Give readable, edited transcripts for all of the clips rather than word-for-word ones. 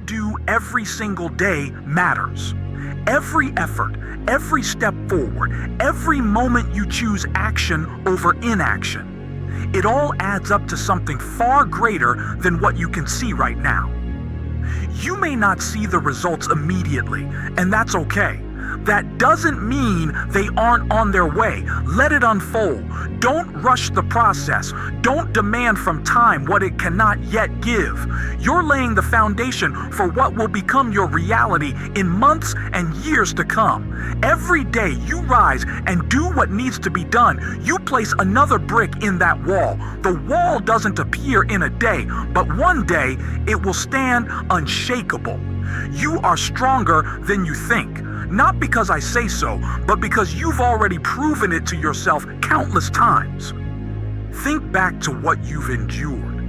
do every single day matters. Every effort, every step forward, every moment you choose action over inaction, it all adds up to something far greater than what you can see right now. You may not see the results immediately, and that's okay. That doesn't mean they aren't on their way. Let it unfold. Don't rush the process. Don't demand from time what it cannot yet give. You're laying the foundation for what will become your reality in months and years to come. Every day you rise and do what needs to be done, you place another brick in that wall. The wall doesn't appear in a day, but one day it will stand unshakable. You are stronger than you think. Not because I say so, but because you've already proven it to yourself countless times. Think back to what you've endured.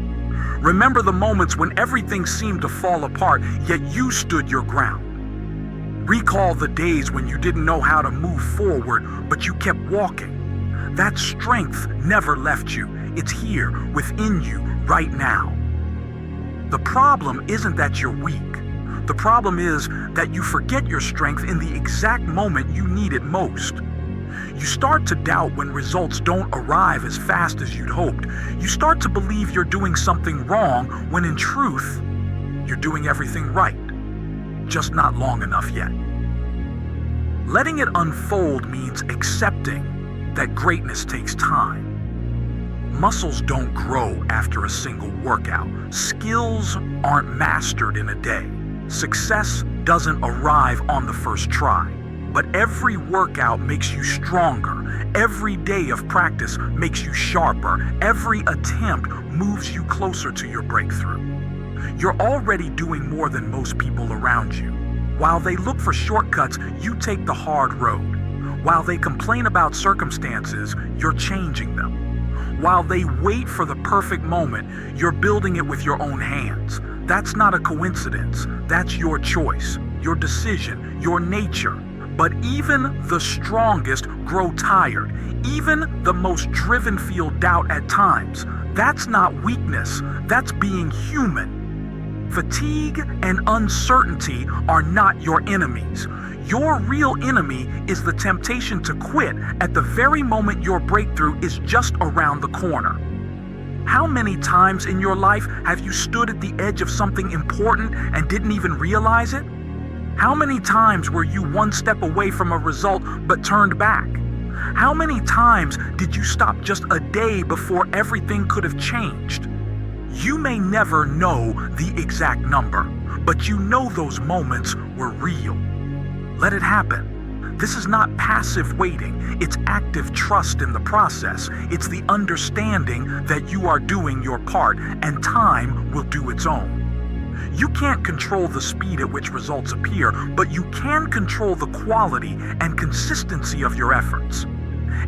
Remember the moments when everything seemed to fall apart, yet you stood your ground. Recall the days when you didn't know how to move forward, but you kept walking. That strength never left you. It's here within you right now. The problem isn't that you're weak. The problem is that you forget your strength in the exact moment you need it most. You start to doubt when results don't arrive as fast as you'd hoped. You start to believe you're doing something wrong when in truth, you're doing everything right, just not long enough yet. Letting it unfold means accepting that greatness takes time. Muscles don't grow after a single workout. Skills aren't mastered in a day. Success doesn't arrive on the first try, but every workout makes you stronger. Every day of practice makes you sharper. Every attempt moves you closer to your breakthrough. You're already doing more than most people around you. While they look for shortcuts, you take the hard road. While they complain about circumstances, you're changing them. While they wait for the perfect moment, you're building it with your own hands. That's not a coincidence. That's your choice, your decision, your nature. But even the strongest grow tired. Even the most driven feel doubt at times. That's not weakness. That's being human. Fatigue and uncertainty are not your enemies. Your real enemy is the temptation to quit at the very moment your breakthrough is just around the corner. How many times in your life have you stood at the edge of something important and didn't even realize it? How many times were you one step away from a result but turned back? How many times did you stop just a day before everything could have changed? You may never know the exact number, but you know those moments were real. Let it happen. This is not passive waiting, it's active trust in the process. It's the understanding that you are doing your part and time will do its own. You can't control the speed at which results appear, but you can control the quality and consistency of your efforts.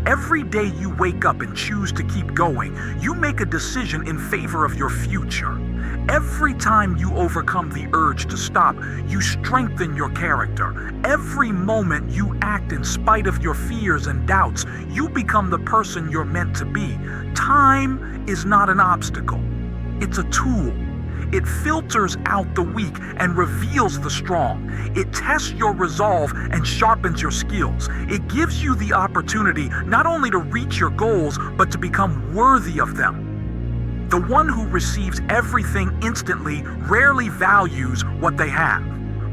Every day you wake up and choose to keep going, you make a decision in favor of your future. Every time you overcome the urge to stop, you strengthen your character. Every moment you act in spite of your fears and doubts, you become the person you're meant to be. Time is not an obstacle. It's a tool. It filters out the weak and reveals the strong. It tests your resolve and sharpens your skills. It gives you the opportunity not only to reach your goals, but to become worthy of them. The one who receives everything instantly rarely values what they have.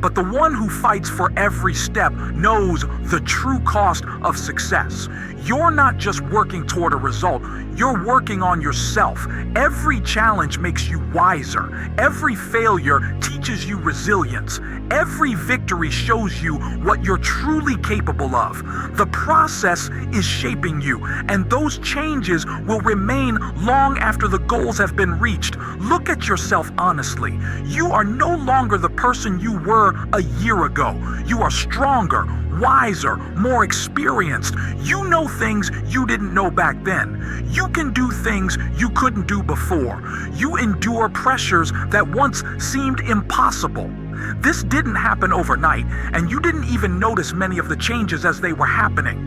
But the one who fights for every step knows the true cost of success. You're not just working toward a result, you're working on yourself. Every challenge makes you wiser. Every failure teaches you resilience. Every victory shows you what you're truly capable of. The process is shaping you, and those changes will remain long after the goals have been reached. Look at yourself honestly. You are no longer the person you were a year ago. You are stronger, wiser, more experienced. You know things you didn't know back then. You can do things you couldn't do before. You endure pressures that once seemed impossible. This didn't happen overnight, and you didn't even notice many of the changes as they were happening.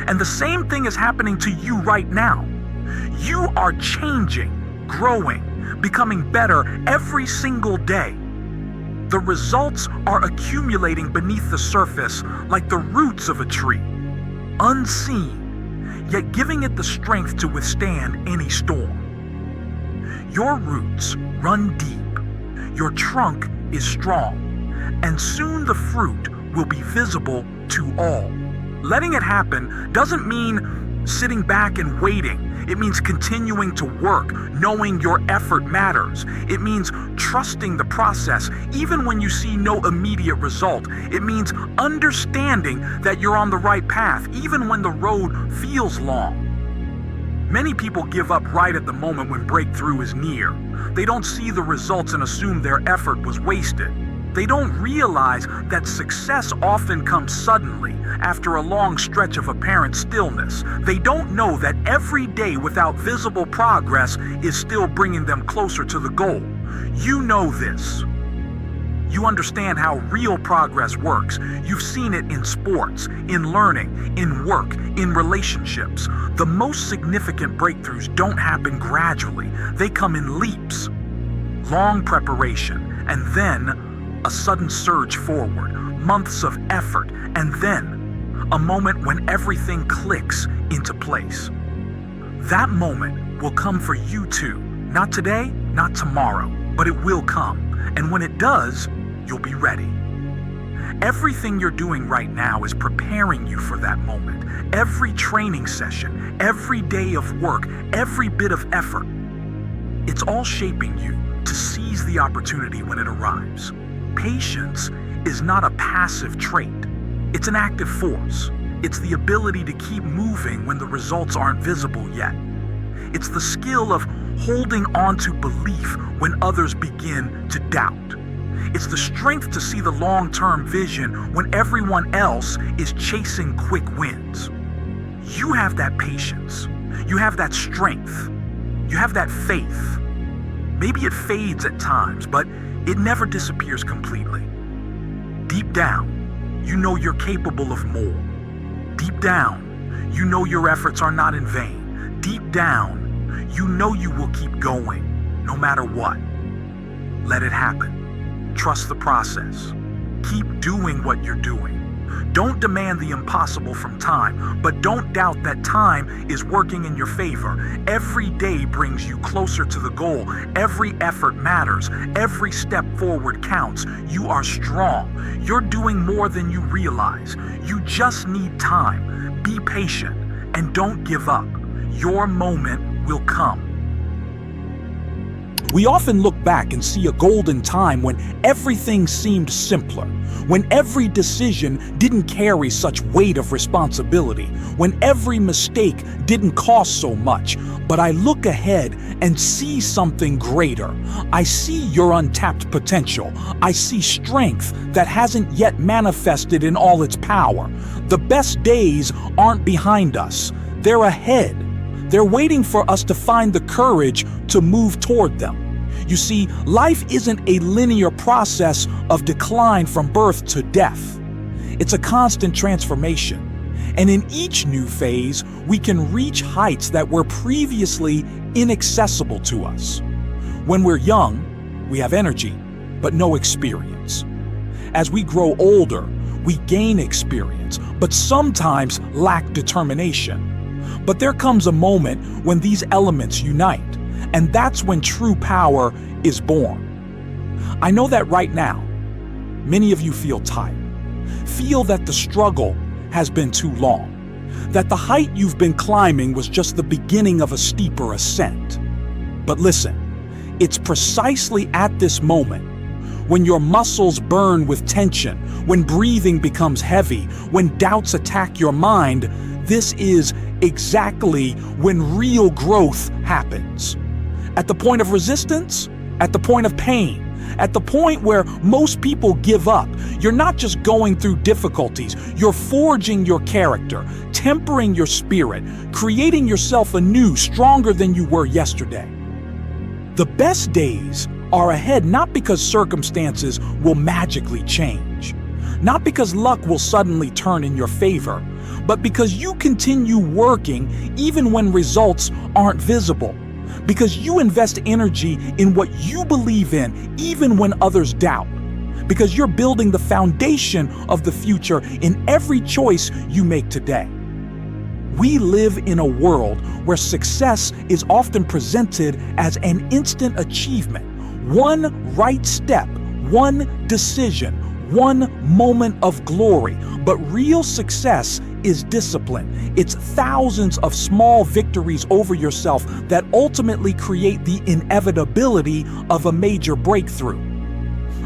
And the same thing is happening to you right now. You are changing, growing, becoming better every single day. The results are accumulating beneath the surface like the roots of a tree, unseen, yet giving it the strength to withstand any storm. Your roots run deep, your trunk is strong, and soon the fruit will be visible to all. Letting it happen doesn't mean sitting back and waiting. It means continuing to work, knowing your effort matters. It means trusting the process, even when you see no immediate result. It means understanding that you're on the right path, even when the road feels long. Many people give up right at the moment when breakthrough is near. They don't see the results and assume their effort was wasted. They don't realize that success often comes suddenly, after a long stretch of apparent stillness. They don't know that every day without visible progress is still bringing them closer to the goal. You know this. You understand how real progress works. You've seen it in sports, in learning, in work, in relationships. The most significant breakthroughs don't happen gradually. They come in leaps. Long preparation, and then a sudden surge forward, months of effort, and then a moment when everything clicks into place. That moment will come for you too. Not today, not tomorrow, but it will come. And when it does, you'll be ready. Everything you're doing right now is preparing you for that moment. Every training session, every day of work, every bit of effort, it's all shaping you to seize the opportunity when it arrives. Patience is not a passive trait. It's an active force. It's the ability to keep moving when the results aren't visible yet. It's the skill of holding on to belief when others begin to doubt. It's the strength to see the long-term vision when everyone else is chasing quick wins. You have that patience. You have that strength. You have that faith. Maybe it fades at times, but it never disappears completely. Deep down, you know you're capable of more. Deep down, you know your efforts are not in vain. Deep down, you know you will keep going, no matter what. Let it happen. Trust the process. Keep doing what you're doing. Don't demand the impossible from time, but don't doubt that time is working in your favor. Every day brings you closer to the goal. Every effort matters. Every step forward counts. You are strong. You're doing more than you realize. You just need time. Be patient and don't give up. Your moment will come. We often look back and see a golden time when everything seemed simpler, when every decision didn't carry such weight of responsibility, when every mistake didn't cost so much. But I look ahead and see something greater. I see your untapped potential. I see strength that hasn't yet manifested in all its power. The best days aren't behind us. They're ahead. They're waiting for us to find the courage to move toward them. You see, life isn't a linear process of decline from birth to death. It's a constant transformation. And in each new phase, we can reach heights that were previously inaccessible to us. When we're young, we have energy, but no experience. As we grow older, we gain experience, but sometimes lack determination. But there comes a moment when these elements unite. And that's when true power is born. I know that right now, many of you feel tired. Feel that the struggle has been too long. That the height you've been climbing was just the beginning of a steeper ascent. But listen, it's precisely at this moment, when your muscles burn with tension, when breathing becomes heavy, when doubts attack your mind, this is exactly when real growth happens. At the point of resistance, at the point of pain, at the point where most people give up, you're not just going through difficulties, you're forging your character, tempering your spirit, creating yourself anew, stronger than you were yesterday. The best days are ahead not because circumstances will magically change, not because luck will suddenly turn in your favor, but because you continue working even when results aren't visible. Because you invest energy in what you believe in, even when others doubt. because you're building the foundation of the future in every choice you make today. We live in a world where success is often presented as an instant achievement. One right step, one decision, one moment of glory. But real success is discipline. It's thousands of small victories over yourself that ultimately create the inevitability of a major breakthrough.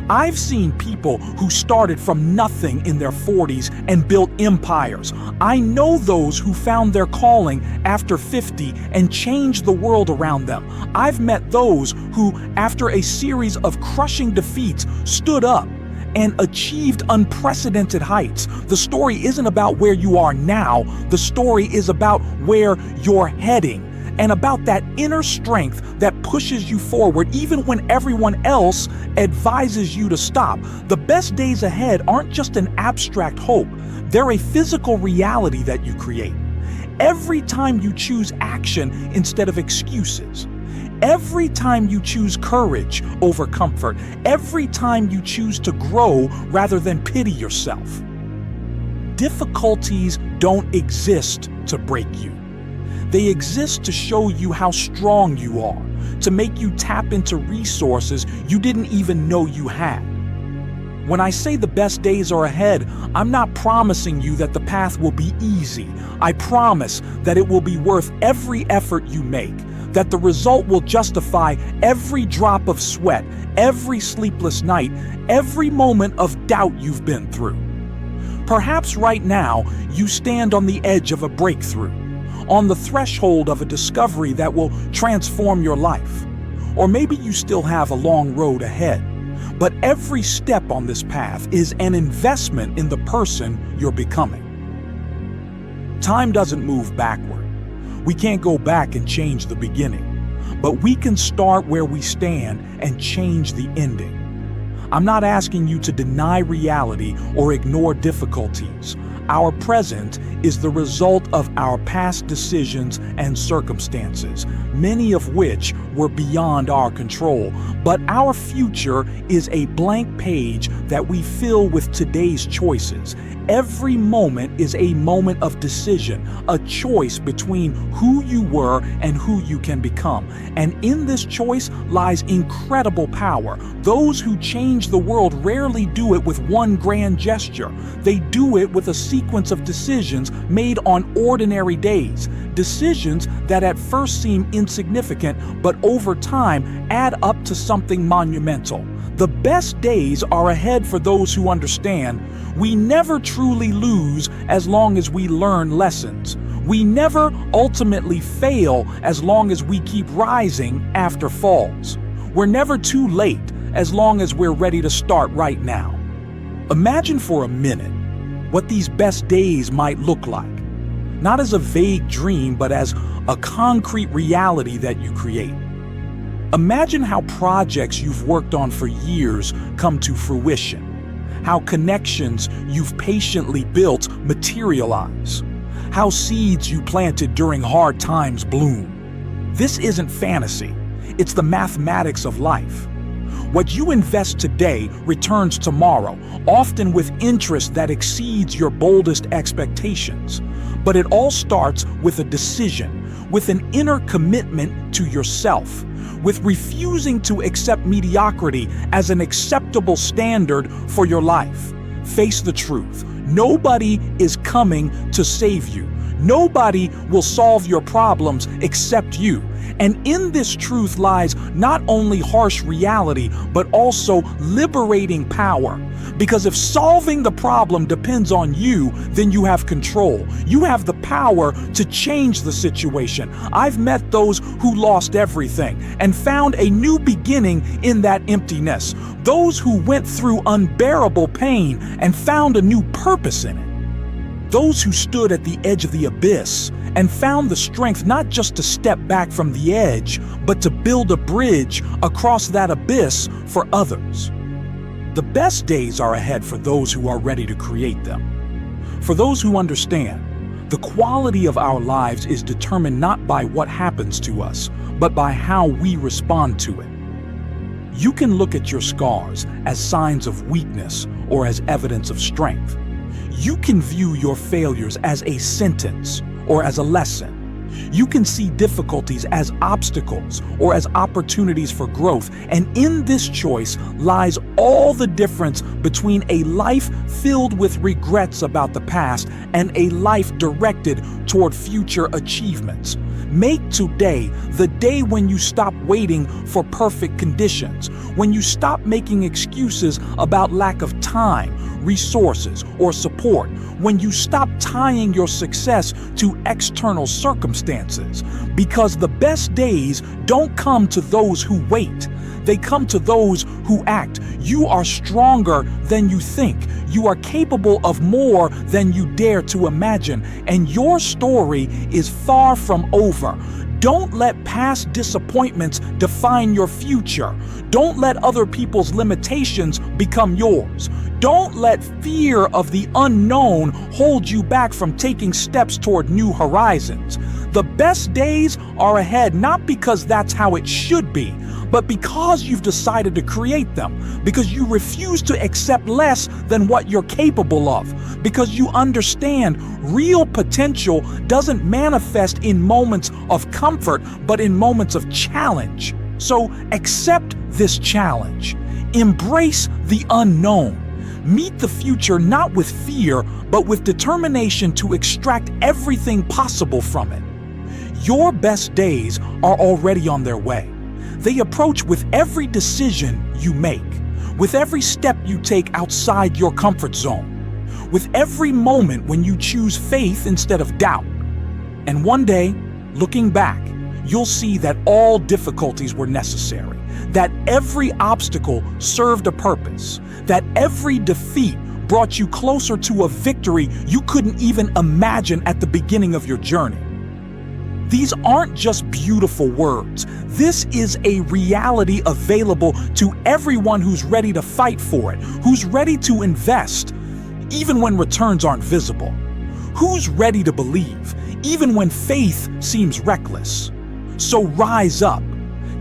I've seen people who started from nothing in their 40s and built empires. I know those who found their calling after 50 and changed the world around them. I've met those who, after a series of crushing defeats, stood up and achieved unprecedented heights. The story isn't about where you are now. The story is about where you're heading, and about that inner strength that pushes you forward even when everyone else advises you to stop. The best days ahead aren't just an abstract hope. They're a physical reality that you create. Every time you choose action instead of excuses, every time you choose courage over comfort, every time you choose to grow rather than pity yourself. Difficulties don't exist to break you. They exist to show you how strong you are, to make you tap into resources you didn't even know you had. When I say the best days are ahead, I'm not promising you that the path will be easy. I promise that it will be worth every effort you make, that the result will justify every drop of sweat, every sleepless night, every moment of doubt you've been through. Perhaps right now you stand on the edge of a breakthrough, on the threshold of a discovery that will transform your life. Or maybe you still have a long road ahead, but every step on this path is an investment in the person you're becoming. Time doesn't move backward. We can't go back and change the beginning, but we can start where we stand and change the ending. I'm not asking you to deny reality or ignore difficulties. Our present is the result of our past decisions and circumstances, many of which were beyond our control. But our future is a blank page that we fill with today's choices. Every moment is a moment of decision, a choice between who you were and who you can become. And in this choice lies incredible power. Those who change the world rarely do it with one grand gesture. They do it with a sequence of decisions made on ordinary days. Decisions that at first seem insignificant, but over time add up to something monumental. The best days are ahead for those who understand we never truly lose as long as we learn lessons. We never ultimately fail as long as we keep rising after falls. We're never too late as long as we're ready to start right now. Imagine for a minute what these best days might look like. Not as a vague dream, but as a concrete reality that you create. Imagine how projects you've worked on for years come to fruition, how connections you've patiently built materialize, how seeds you planted during hard times bloom. This isn't fantasy, it's the mathematics of life. What you invest today returns tomorrow, often with interest that exceeds your boldest expectations. But it all starts with a decision, with an inner commitment to yourself, with refusing to accept mediocrity as an acceptable standard for your life. Face the truth. Nobody is coming to save you. Nobody will solve your problems except you. And in this truth lies not only harsh reality, but also liberating power. Because if solving the problem depends on you, then you have control. You have the power to change the situation. I've met those who lost everything and found a new beginning in that emptiness. Those who went through unbearable pain and found a new purpose in it. Those who stood at the edge of the abyss and found the strength not just to step back from the edge, but to build a bridge across that abyss for others. The best days are ahead for those who are ready to create them. For those who understand, the quality of our lives is determined not by what happens to us, but by how we respond to it. You can look at your scars as signs of weakness or as evidence of strength. You can view your failures as a sentence or as a lesson. You can see difficulties as obstacles or as opportunities for growth. And in this choice lies all the difference between a life filled with regrets about the past and a life directed toward future achievements. Make today the day when you stop waiting for perfect conditions, when you stop making excuses about lack of time, resources, or support, when you stop tying your success to external circumstances. Because the best days don't come to those who wait. They come to those who act. You are stronger than you think. You are capable of more than you dare to imagine. And your story is far from over. Don't let past disappointments define your future. Don't let other people's limitations become yours. Don't let fear of the unknown hold you back from taking steps toward new horizons. The best days are ahead, not because that's how it should be, but because you've decided to create them, because you refuse to accept less than what you're capable of, because you understand real potential doesn't manifest in moments of comfort, but in moments of challenge. So accept this challenge. Embrace the unknown. Meet the future not with fear, but with determination to extract everything possible from it. Your best days are already on their way. They approach with every decision you make, with every step you take outside your comfort zone, with every moment when you choose faith instead of doubt. And one day, looking back, you'll see that all difficulties were necessary, that every obstacle served a purpose, that every defeat brought you closer to a victory you couldn't even imagine at the beginning of your journey. These aren't just beautiful words. This is a reality available to everyone who's ready to fight for it, who's ready to invest, even when returns aren't visible, who's ready to believe, even when faith seems reckless. So rise up.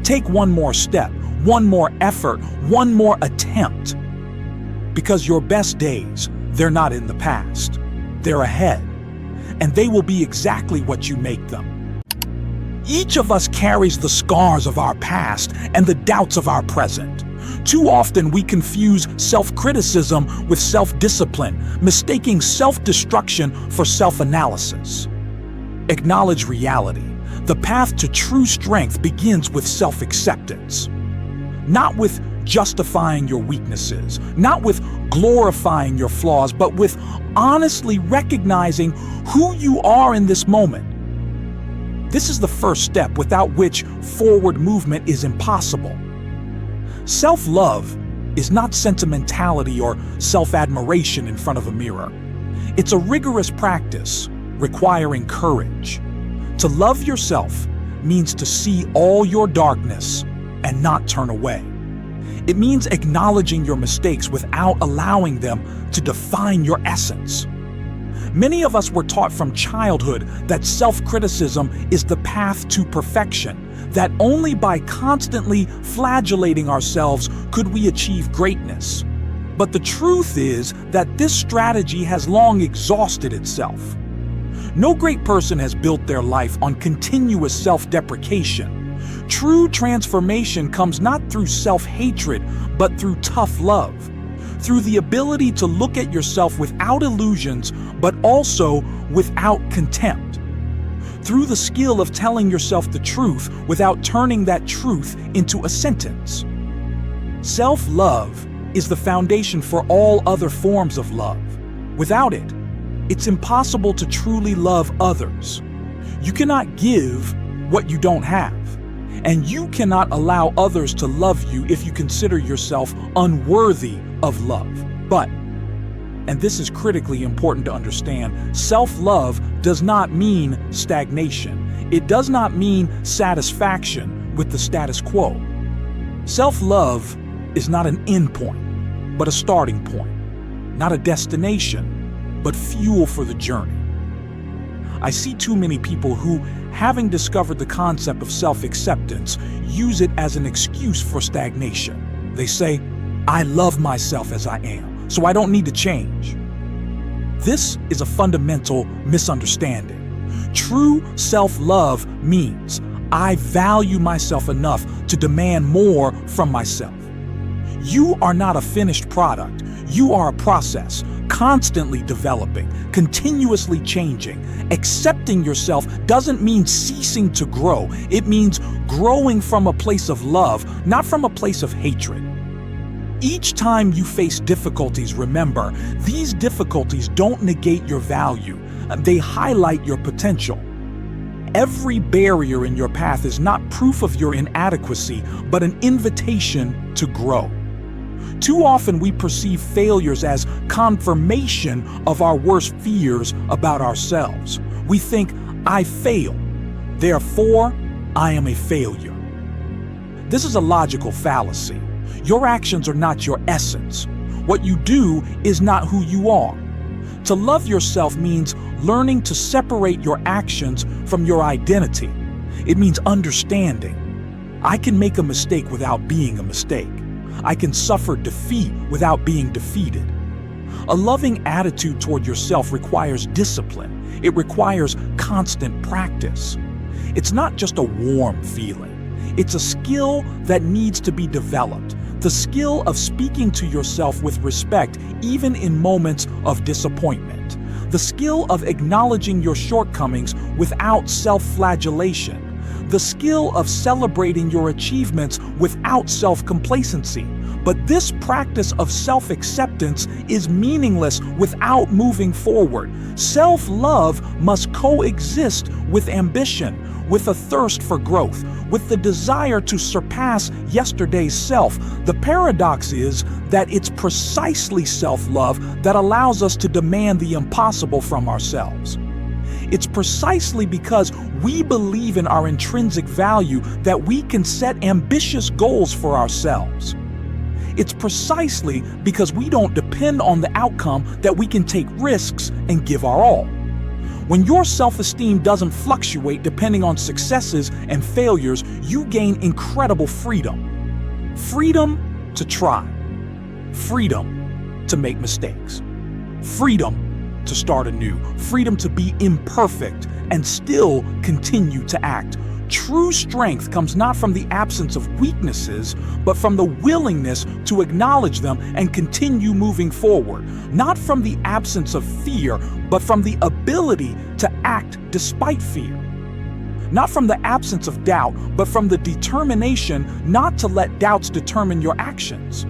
Take one more step, one more effort, one more attempt. Because your best days, they're not in the past. They're ahead. And they will be exactly what you make them. Each of us carries the scars of our past and the doubts of our present. Too often we confuse self-criticism with self-discipline, mistaking self-destruction for self-analysis. Acknowledge reality. The path to true strength begins with self-acceptance. Not with justifying your weaknesses, not with glorifying your flaws, but with honestly recognizing who you are in this moment. This is the first step without which forward movement is impossible. Self-love is not sentimentality or self-admiration in front of a mirror. It's a rigorous practice requiring courage. To love yourself means to see all your darkness and not turn away. It means acknowledging your mistakes without allowing them to define your essence. Many of us were taught from childhood that self-criticism is the path to perfection, that only by constantly flagellating ourselves could we achieve greatness. But the truth is that this strategy has long exhausted itself. No great person has built their life on continuous self-deprecation. True transformation comes not through self-hatred, but through tough love. Through the ability to look at yourself without illusions, but also without contempt. Through the skill of telling yourself the truth without turning that truth into a sentence. Self-love is the foundation for all other forms of love. Without it, it's impossible to truly love others. You cannot give what you don't have. And you cannot allow others to love you if you consider yourself unworthy of love. But, and this is critically important to understand, self-love does not mean stagnation. It does not mean satisfaction with the status quo. Self-love is not an endpoint, but a starting point. Not a destination, but fuel for the journey. I see too many people who, having discovered the concept of self-acceptance, use it as an excuse for stagnation. They say, I love myself as I am, so I don't need to change. This is a fundamental misunderstanding. True self-love means I value myself enough to demand more from myself. You are not a finished product. You are a process, constantly developing, continuously changing. Accepting yourself doesn't mean ceasing to grow. It means growing from a place of love, not from a place of hatred. Each time you face difficulties, remember, these difficulties don't negate your value. They highlight your potential. Every barrier in your path is not proof of your inadequacy, but an invitation to grow. Too often we perceive failures as confirmation of our worst fears about ourselves. We think, I fail, therefore I am a failure. This is a logical fallacy. Your actions are not your essence. What you do is not who you are. To love yourself means learning to separate your actions from your identity. It means understanding. I can make a mistake without being a mistake. I can suffer defeat without being defeated. A loving attitude toward yourself requires discipline. It requires constant practice. It's not just a warm feeling. It's a skill that needs to be developed. The skill of speaking to yourself with respect, even in moments of disappointment. The skill of acknowledging your shortcomings without self-flagellation. The skill of celebrating your achievements without self-complacency. But this practice of self-acceptance is meaningless without moving forward. Self-love must coexist with ambition, with a thirst for growth, with the desire to surpass yesterday's self. The paradox is that it's precisely self-love that allows us to demand the impossible from ourselves. It's precisely because we believe in our intrinsic value that we can set ambitious goals for ourselves. It's precisely because we don't depend on the outcome that we can take risks and give our all. When your self-esteem doesn't fluctuate depending on successes and failures, you gain incredible freedom. Freedom to try. Freedom to make mistakes. Freedom to start anew. Freedom to be imperfect and still continue to act. True strength comes not from the absence of weaknesses, but from the willingness to acknowledge them and continue moving forward. Not from the absence of fear, but from the ability to act despite fear. Not from the absence of doubt, but from the determination not to let doubts determine your actions.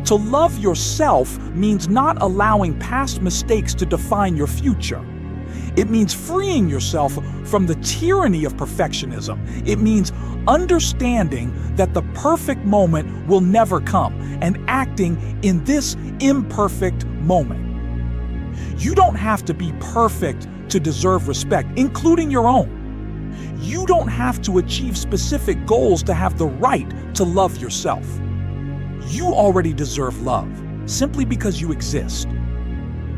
To love yourself means not allowing past mistakes to define your future. It means freeing yourself from the tyranny of perfectionism. It means understanding that the perfect moment will never come and acting in this imperfect moment. You don't have to be perfect to deserve respect, including your own. You don't have to achieve specific goals to have the right to love yourself. You already deserve love, simply because you exist.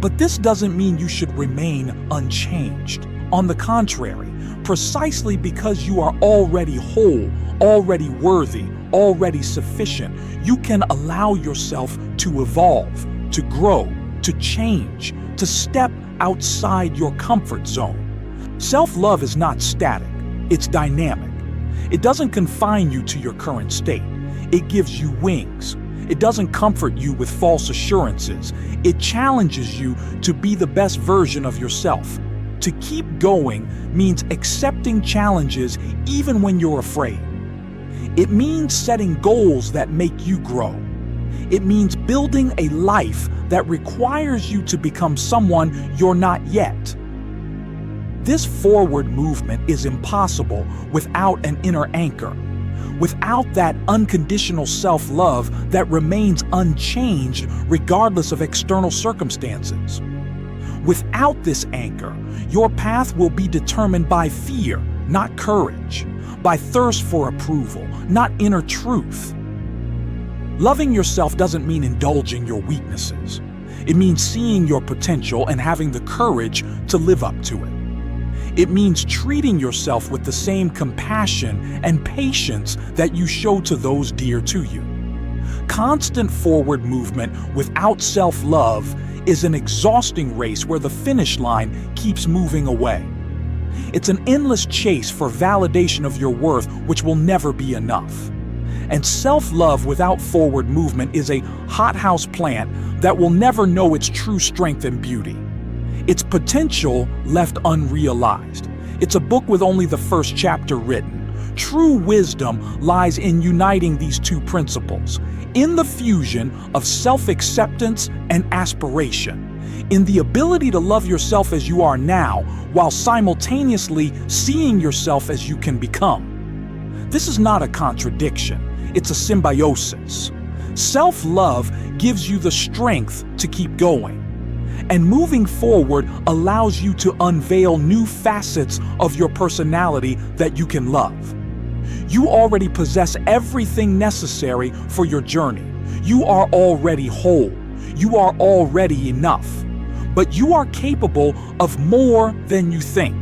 But this doesn't mean you should remain unchanged. On the contrary, precisely because you are already whole, already worthy, already sufficient, you can allow yourself to evolve, to grow, to change, to step outside your comfort zone. Self-love is not static, it's dynamic. It doesn't confine you to your current state. It gives you wings. It doesn't comfort you with false assurances. It challenges you to be the best version of yourself. To keep going means accepting challenges even when you're afraid. It means setting goals that make you grow. It means building a life that requires you to become someone you're not yet. This forward movement is impossible without an inner anchor. Without that unconditional self-love that remains unchanged regardless of external circumstances. Without this anchor, your path will be determined by fear, not courage, by thirst for approval, not inner truth. Loving yourself doesn't mean indulging your weaknesses. It means seeing your potential and having the courage to live up to it. It means treating yourself with the same compassion and patience that you show to those dear to you. Constant forward movement without self-love is an exhausting race where the finish line keeps moving away. It's an endless chase for validation of your worth, which will never be enough. And self-love without forward movement is a hothouse plant that will never know its true strength and beauty. Its potential left unrealized. It's a book with only the first chapter written. True wisdom lies in uniting these two principles, in the fusion of self-acceptance and aspiration, in the ability to love yourself as you are now while simultaneously seeing yourself as you can become. This is not a contradiction, it's a symbiosis. Self-love gives you the strength to keep going, and moving forward allows you to unveil new facets of your personality that you can love. You already possess everything necessary for your journey. You are already whole. You are already enough. But you are capable of more than you think.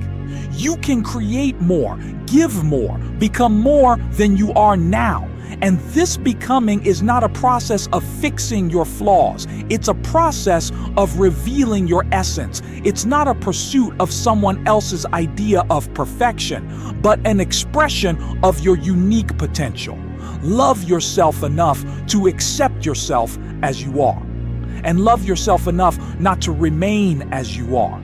You can create more, give more, become more than you are now. And this becoming is not a process of fixing your flaws. It's a process of revealing your essence. It's not a pursuit of someone else's idea of perfection, but an expression of your unique potential. Love yourself enough to accept yourself as you are, and love yourself enough not to remain as you are.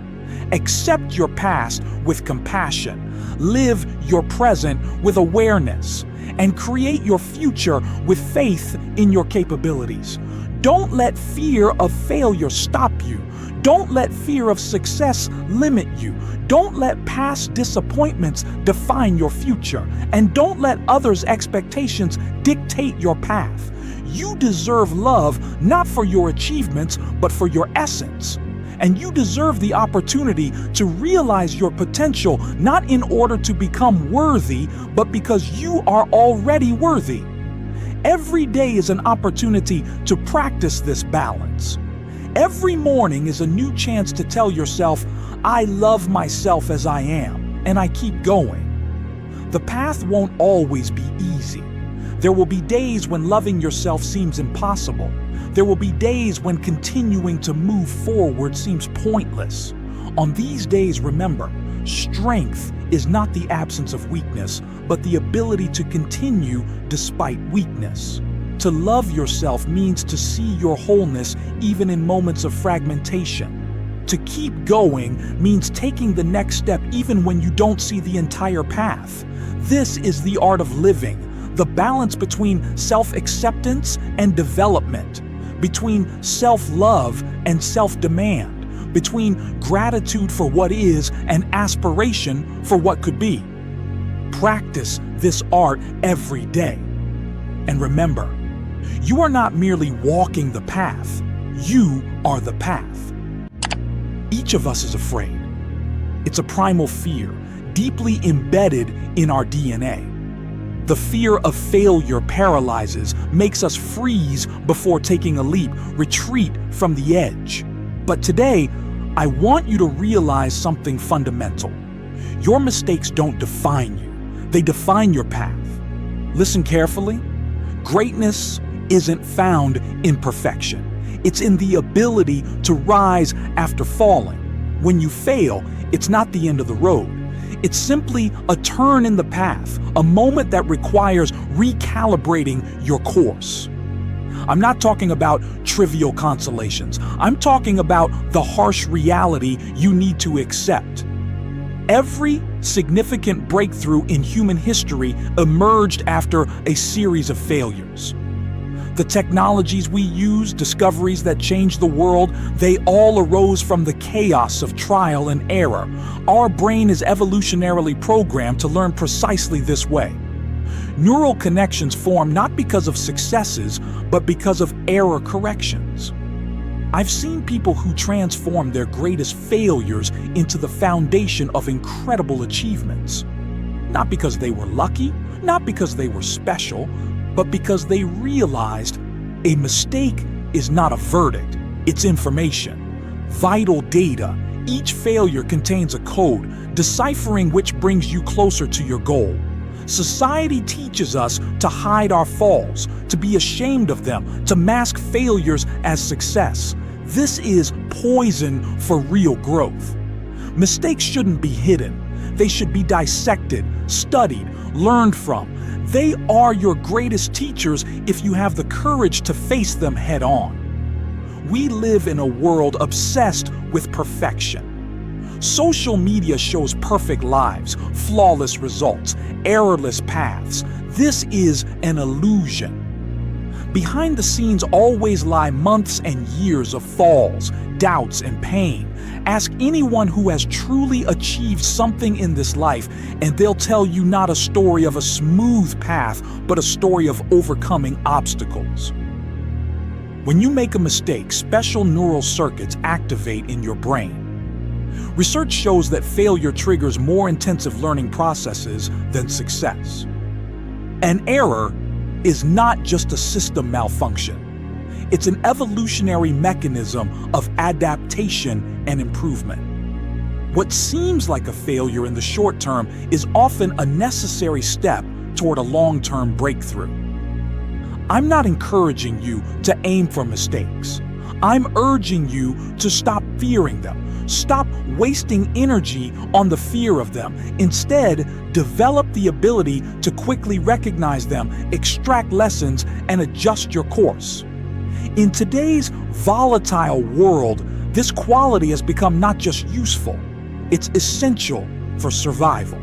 Accept your past with compassion. Live your present with awareness, and create your future with faith in your capabilities. Don't let fear of failure stop you. Don't let fear of success limit you. Don't let past disappointments define your future. And don't let others' expectations dictate your path. You deserve love not for your achievements, but for your essence. And you deserve the opportunity to realize your potential, not in order to become worthy, but because you are already worthy. Every day is an opportunity to practice this balance. Every morning is a new chance to tell yourself, I love myself as I am, and I keep going. The path won't always be easy. There will be days when loving yourself seems impossible. There will be days when continuing to move forward seems pointless. On these days, remember, strength is not the absence of weakness, but the ability to continue despite weakness. To love yourself means to see your wholeness even in moments of fragmentation. To keep going means taking the next step even when you don't see the entire path. This is the art of living, the balance between self-acceptance and development, between self-love and self-demand, between gratitude for what is and aspiration for what could be. Practice this art every day. And remember, you are not merely walking the path, you are the path. Each of us is afraid. It's a primal fear, deeply embedded in our DNA. The fear of failure paralyzes, makes us freeze before taking a leap, retreat from the edge. But today, I want you to realize something fundamental. Your mistakes don't define you, they define your path. Listen carefully. Greatness isn't found in perfection. It's in the ability to rise after falling. When you fail, it's not the end of the road. It's simply a turn in the path, a moment that requires recalibrating your course. I'm not talking about trivial consolations. I'm talking about the harsh reality you need to accept. Every significant breakthrough in human history emerged after a series of failures. The technologies we use, discoveries that changed the world, they all arose from the chaos of trial and error. Our brain is evolutionarily programmed to learn precisely this way. Neural connections form not because of successes, but because of error corrections. I've seen people who transform their greatest failures into the foundation of incredible achievements. Not because they were lucky, not because they were special, but because they realized a mistake is not a verdict, it's information, vital data, Each failure contains a code, deciphering which brings you closer to your goal. Society teaches us to hide our falls, to be ashamed of them, to mask failures as success. This is poison for real growth. Mistakes shouldn't be hidden. They should be dissected, studied, learned from. They are your greatest teachers if you have the courage to face them head on. We live in a world obsessed with perfection. Social media shows perfect lives, flawless results, errorless paths. This is an illusion. Behind the scenes always lie months and years of falls, doubts, and pain. Ask anyone who has truly achieved something in this life, and they'll tell you not a story of a smooth path, but a story of overcoming obstacles. When you make a mistake, special neural circuits activate in your brain. Research shows that failure triggers more intensive learning processes than success. An error is not just a system malfunction. It's an evolutionary mechanism of adaptation and improvement. What seems like a failure in the short term is often a necessary step toward a long-term breakthrough. I'm not encouraging you to aim for mistakes. I'm urging you to stop fearing them. Stop wasting energy on the fear of them. Instead, develop the ability to quickly recognize them, extract lessons, and adjust your course. In today's volatile world, this quality has become not just useful, it's essential for survival.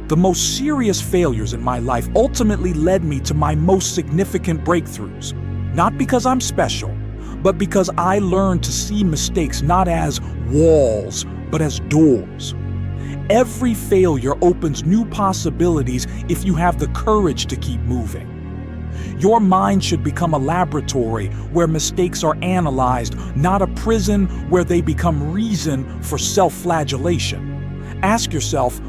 The most serious failures in my life ultimately led me to my most significant breakthroughs, not because I'm special, but because I learned to see mistakes not as walls, but as doors. Every failure opens new possibilities if you have the courage to keep moving. Your mind should become a laboratory where mistakes are analyzed, not a prison where they become reason for self-flagellation. Ask yourself,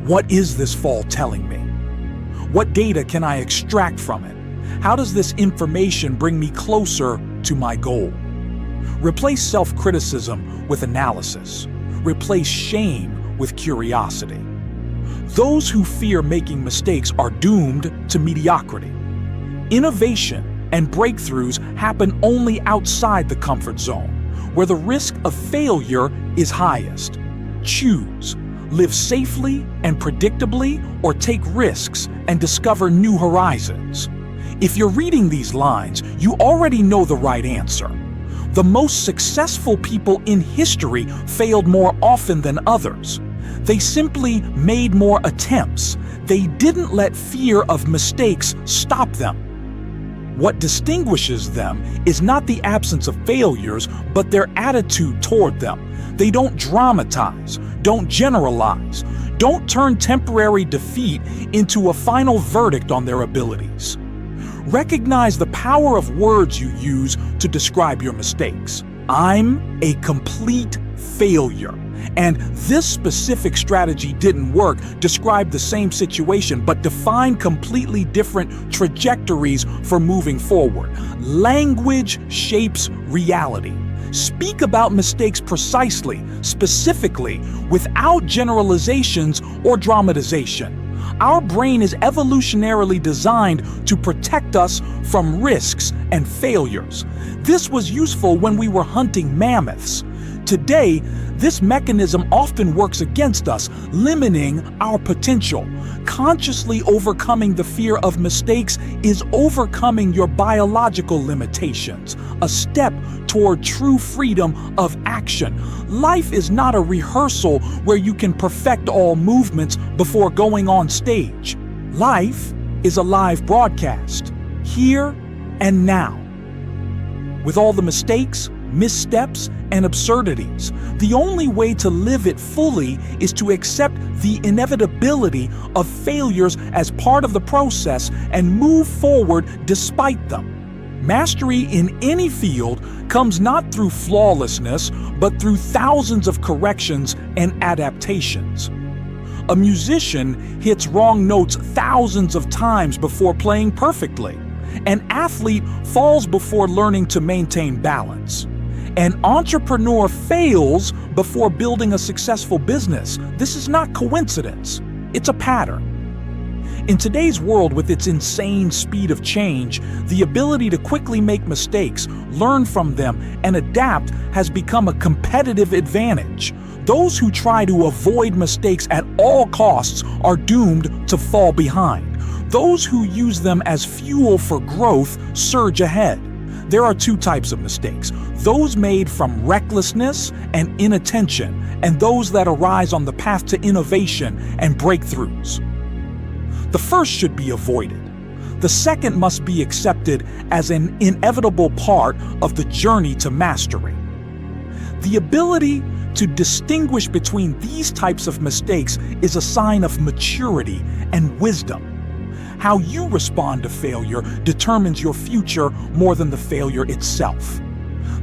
what is this fall telling me? What data can I extract from it? How does this information bring me closer to my goal? Replace self-criticism with analysis. Replace shame with curiosity. Those who fear making mistakes are doomed to mediocrity. Innovation and breakthroughs happen only outside the comfort zone, where the risk of failure is highest. Choose. Live safely and predictably, or take risks and discover new horizons. If you're reading these lines, you already know the right answer. The most successful people in history failed more often than others. They simply made more attempts. They didn't let fear of mistakes stop them. What distinguishes them is not the absence of failures, but their attitude toward them. They don't dramatize, don't generalize, don't turn temporary defeat into a final verdict on their abilities. Recognize the power of words you use to describe your mistakes. I'm a complete failure. And this specific strategy didn't work. Describe the same situation, but define completely different trajectories for moving forward. Language shapes reality. Speak about mistakes precisely, specifically, without generalizations or dramatization. Our brain is evolutionarily designed to protect us from risks and failures. This was useful when we were hunting mammoths. Today, this mechanism often works against us, limiting our potential. Consciously overcoming the fear of mistakes is overcoming your biological limitations, a step toward true freedom of action. Life is not a rehearsal where you can perfect all movements before going on stage. Life is a live broadcast, here and now. With all the mistakes, missteps, and absurdities, the only way to live it fully is to accept the inevitability of failures as part of the process and move forward despite them. Mastery in any field comes not through flawlessness, but through thousands of corrections and adaptations. A musician hits wrong notes thousands of times before playing perfectly. An athlete falls before learning to maintain balance. An entrepreneur fails before building a successful business. This is not coincidence. It's a pattern. In today's world, with its insane speed of change, the ability to quickly make mistakes, learn from them, and adapt has become a competitive advantage. Those who try to avoid mistakes at all costs are doomed to fall behind. Those who use them as fuel for growth surge ahead. There are two types of mistakes: those made from recklessness and inattention, and those that arise on the path to innovation and breakthroughs. The first should be avoided. The second must be accepted as an inevitable part of the journey to mastery. The ability to distinguish between these types of mistakes is a sign of maturity and wisdom. How you respond to failure determines your future more than the failure itself.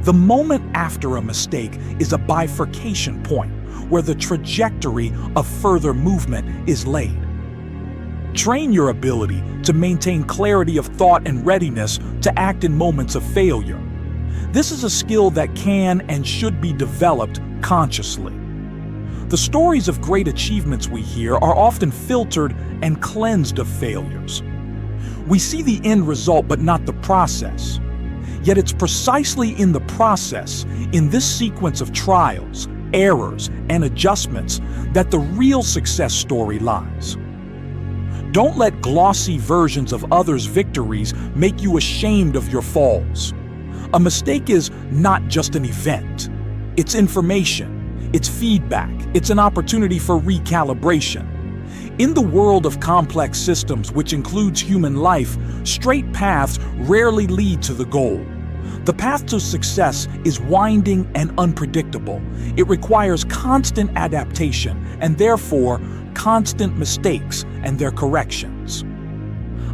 The moment after a mistake is a bifurcation point where the trajectory of further movement is laid. Train your ability to maintain clarity of thought and readiness to act in moments of failure. This is a skill that can and should be developed consciously. The stories of great achievements we hear are often filtered and cleansed of failures. We see the end result but not the process. Yet it's precisely in the process, in this sequence of trials, errors, and adjustments, that the real success story lies. Don't let glossy versions of others' victories make you ashamed of your falls. A mistake is not just an event. It's information, it's feedback, it's an opportunity for recalibration. In the world of complex systems, which includes human life, straight paths rarely lead to the goal. The path to success is winding and unpredictable. It requires constant adaptation and therefore constant mistakes and their corrections.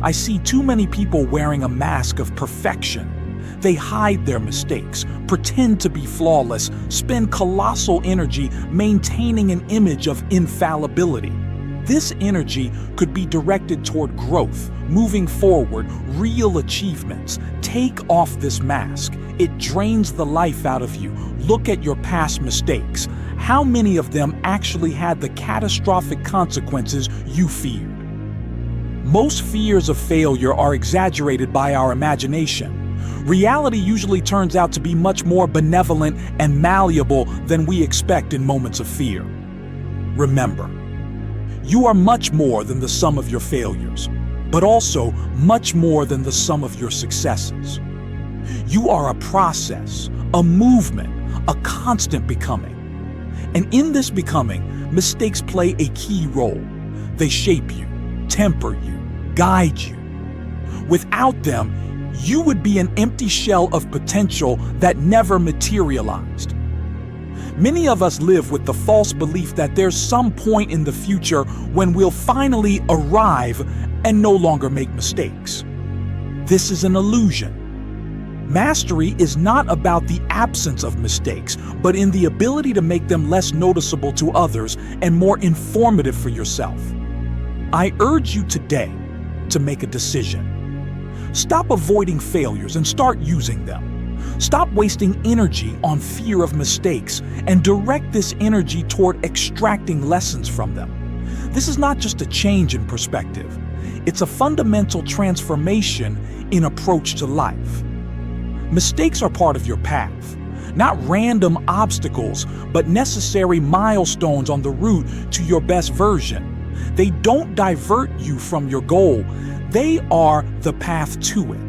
I see too many people wearing a mask of perfection. They hide their mistakes, pretend to be flawless, spend colossal energy maintaining an image of infallibility. This energy could be directed toward growth, moving forward, real achievements. Take off this mask. It drains the life out of you. Look at your past mistakes. How many of them actually had the catastrophic consequences you feared? Most fears of failure are exaggerated by our imagination. Reality usually turns out to be much more benevolent and malleable than we expect in moments of fear. Remember, you are much more than the sum of your failures, but also much more than the sum of your successes. You are a process, a movement, a constant becoming. And in this becoming, mistakes play a key role. They shape you, temper you, guide you. Without them, you would be an empty shell of potential that never materialized. Many of us live with the false belief that there's some point in the future when we'll finally arrive and no longer make mistakes. This is an illusion. Mastery is not about the absence of mistakes, but in the ability to make them less noticeable to others and more informative for yourself. I urge you today to make a decision. Stop avoiding failures and start using them. Stop wasting energy on fear of mistakes and direct this energy toward extracting lessons from them. This is not just a change in perspective. It's a fundamental transformation in approach to life. Mistakes are part of your path, not random obstacles, but necessary milestones on the route to your best version. They don't divert you from your goal. They are the path to it.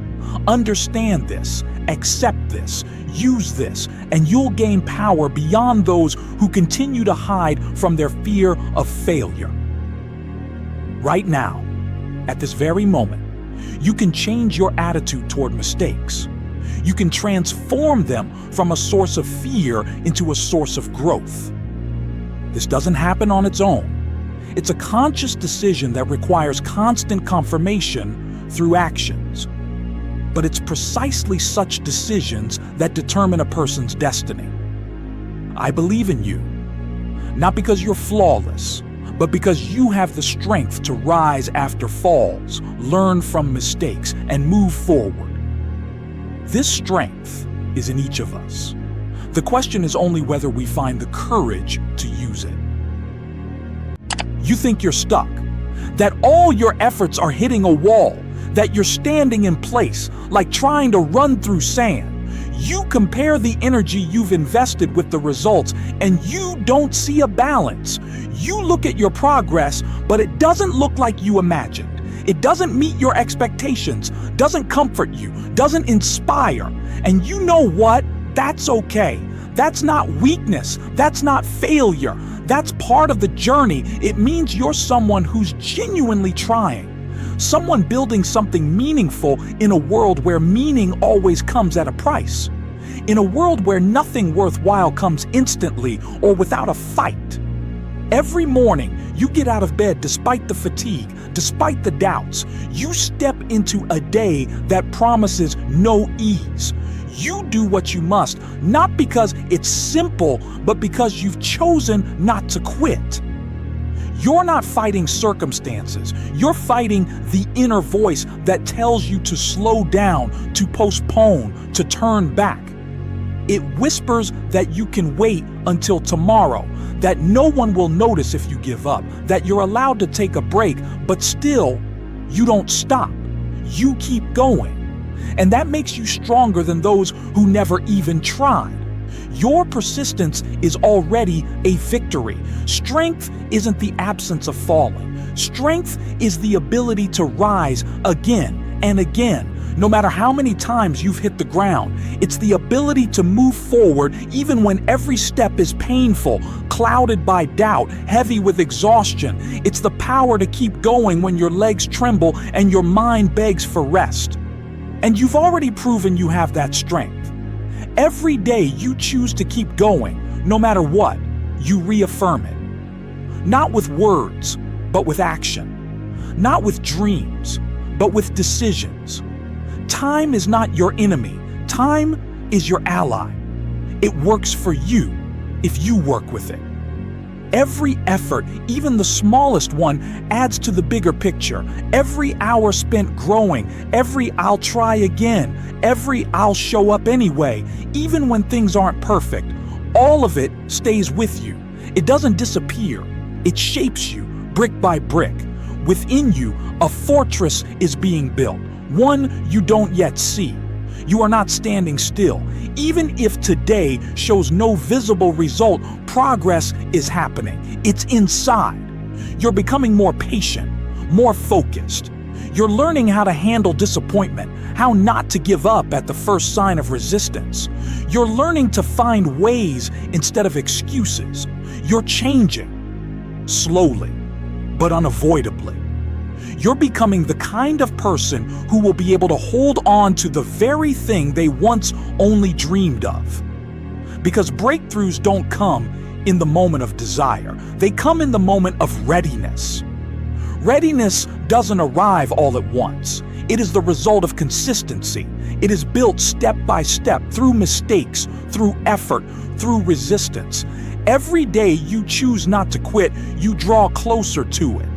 Understand this, accept this, use this, and you'll gain power beyond those who continue to hide from their fear of failure. Right now, at this very moment, you can change your attitude toward mistakes. You can transform them from a source of fear into a source of growth. This doesn't happen on its own. It's a conscious decision that requires constant confirmation through actions. But it's precisely such decisions that determine a person's destiny. I believe in you, not because you're flawless, but because you have the strength to rise after falls, learn from mistakes, and move forward. This strength is in each of us. The question is only whether we find the courage to use it. You think you're stuck, that all your efforts are hitting a wall, that you're standing in place, like trying to run through sand. You compare the energy you've invested with the results, and you don't see a balance. You look at your progress, but it doesn't look like you imagined. It doesn't meet your expectations, doesn't comfort you, doesn't inspire. And you know what? That's okay. That's not weakness. That's not failure. That's part of the journey. It means you're someone who's genuinely trying. Someone building something meaningful in a world where meaning always comes at a price. In a world where nothing worthwhile comes instantly or without a fight. Every morning, you get out of bed despite the fatigue, despite the doubts. You step into a day that promises no ease. You do what you must, not because it's simple, but because you've chosen not to quit. You're not fighting circumstances. You're fighting the inner voice that tells you to slow down, to postpone, to turn back. It whispers that you can wait until tomorrow, that no one will notice if you give up, that you're allowed to take a break, but still, you don't stop. You keep going. And that makes you stronger than those who never even tried. Your persistence is already a victory. Strength isn't the absence of falling. Strength is the ability to rise again and again, no matter how many times you've hit the ground. It's the ability to move forward even when every step is painful, clouded by doubt, heavy with exhaustion. It's the power to keep going when your legs tremble and your mind begs for rest. And you've already proven you have that strength. Every day you choose to keep going, no matter what, you reaffirm it. Not with words, but with action. Not with dreams, but with decisions. Time is not your enemy. Time is your ally. It works for you if you work with it. Every effort, even the smallest one, adds to the bigger picture. Every hour spent growing, every "I'll try again," every "I'll show up anyway," even when things aren't perfect, all of it stays with you. It doesn't disappear. It shapes you, brick by brick. Within you, a fortress is being built, one you don't yet see. You are not standing still. Even if today shows no visible result, progress is happening. It's inside. You're becoming more patient, more focused. You're learning how to handle disappointment, how not to give up at the first sign of resistance. You're learning to find ways instead of excuses. You're changing, slowly, but unavoidably. You're becoming the kind of person who will be able to hold on to the very thing they once only dreamed of. Because breakthroughs don't come in the moment of desire. They come in the moment of readiness. Readiness doesn't arrive all at once. It is the result of consistency. It is built step by step through mistakes, through effort, through resistance. Every day you choose not to quit, you draw closer to it.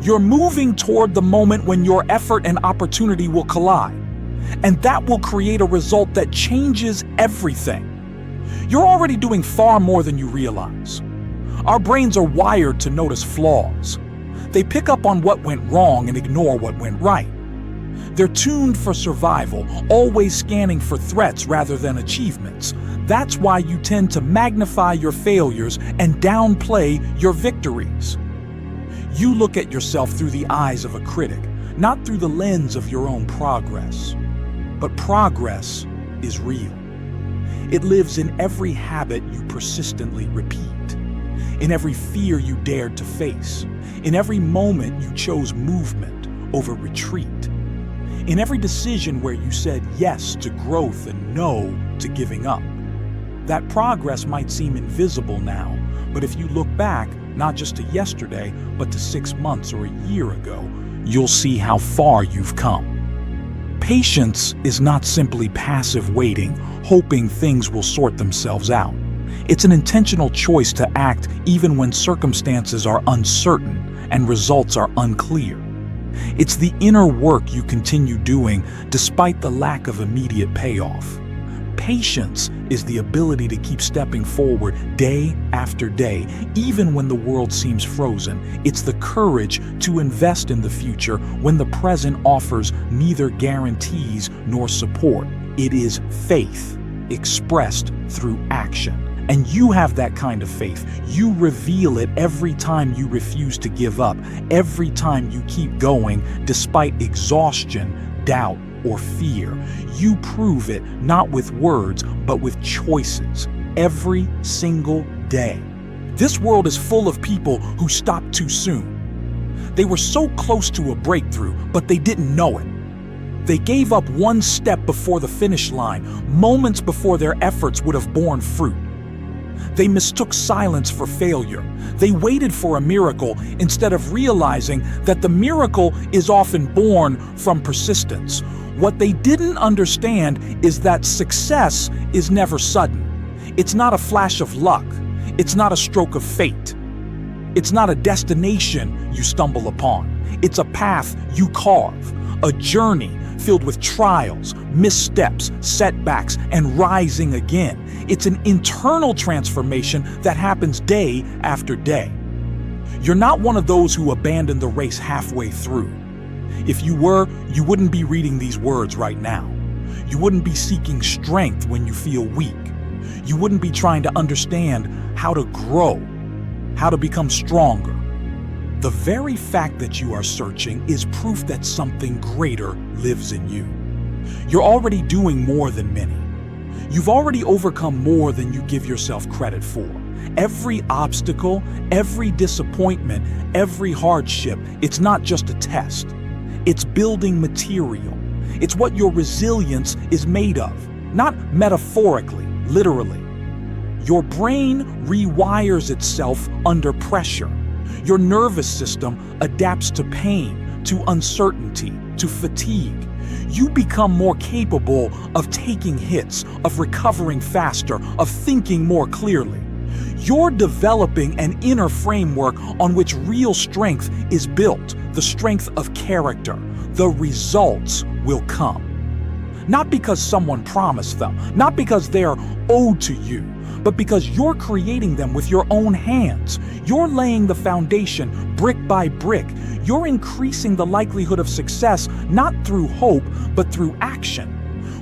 You're moving toward the moment when your effort and opportunity will collide. And that will create a result that changes everything. You're already doing far more than you realize. Our brains are wired to notice flaws. They pick up on what went wrong and ignore what went right. They're tuned for survival, always scanning for threats rather than achievements. That's why you tend to magnify your failures and downplay your victories. You look at yourself through the eyes of a critic, not through the lens of your own progress. But progress is real. It lives in every habit you persistently repeat, in every fear you dared to face, in every moment you chose movement over retreat, in every decision where you said yes to growth and no to giving up. That progress might seem invisible now, but if you look back, not just to yesterday, but to 6 months or a year ago, you'll see how far you've come. Patience is not simply passive waiting, hoping things will sort themselves out. It's an intentional choice to act even when circumstances are uncertain and results are unclear. It's the inner work you continue doing despite the lack of immediate payoff. Patience is the ability to keep stepping forward day after day, even when the world seems frozen. It's the courage to invest in the future when the present offers neither guarantees nor support. It is faith expressed through action. And you have that kind of faith. You reveal it every time you refuse to give up, every time you keep going despite exhaustion, doubt, or fear. You prove it not with words, but with choices, every single day. This world is full of people who stopped too soon. They were so close to a breakthrough, but they didn't know it. They gave up one step before the finish line, moments before their efforts would have borne fruit. They mistook silence for failure. They waited for a miracle instead of realizing that the miracle is often born from persistence. What they didn't understand is that success is never sudden. It's not a flash of luck. It's not a stroke of fate. It's not a destination you stumble upon. It's a path you carve, a journey filled with trials, missteps, setbacks, and rising again. It's an internal transformation that happens day after day. You're not one of those who abandon the race halfway through. If you were, you wouldn't be reading these words right now. You wouldn't be seeking strength when you feel weak. You wouldn't be trying to understand how to grow, how to become stronger. The very fact that you are searching is proof that something greater lives in you. You're already doing more than many. You've already overcome more than you give yourself credit for. Every obstacle, every disappointment, every hardship, it's not just a test. It's building material. It's what your resilience is made of, not metaphorically, literally. Your brain rewires itself under pressure. Your nervous system adapts to pain, to uncertainty, to fatigue. You become more capable of taking hits, of recovering faster, of thinking more clearly. You're developing an inner framework on which real strength is built, the strength of character. The results will come. Not because someone promised them, not because they're owed to you, but because you're creating them with your own hands. You're laying the foundation brick by brick. You're increasing the likelihood of success not through hope, but through action.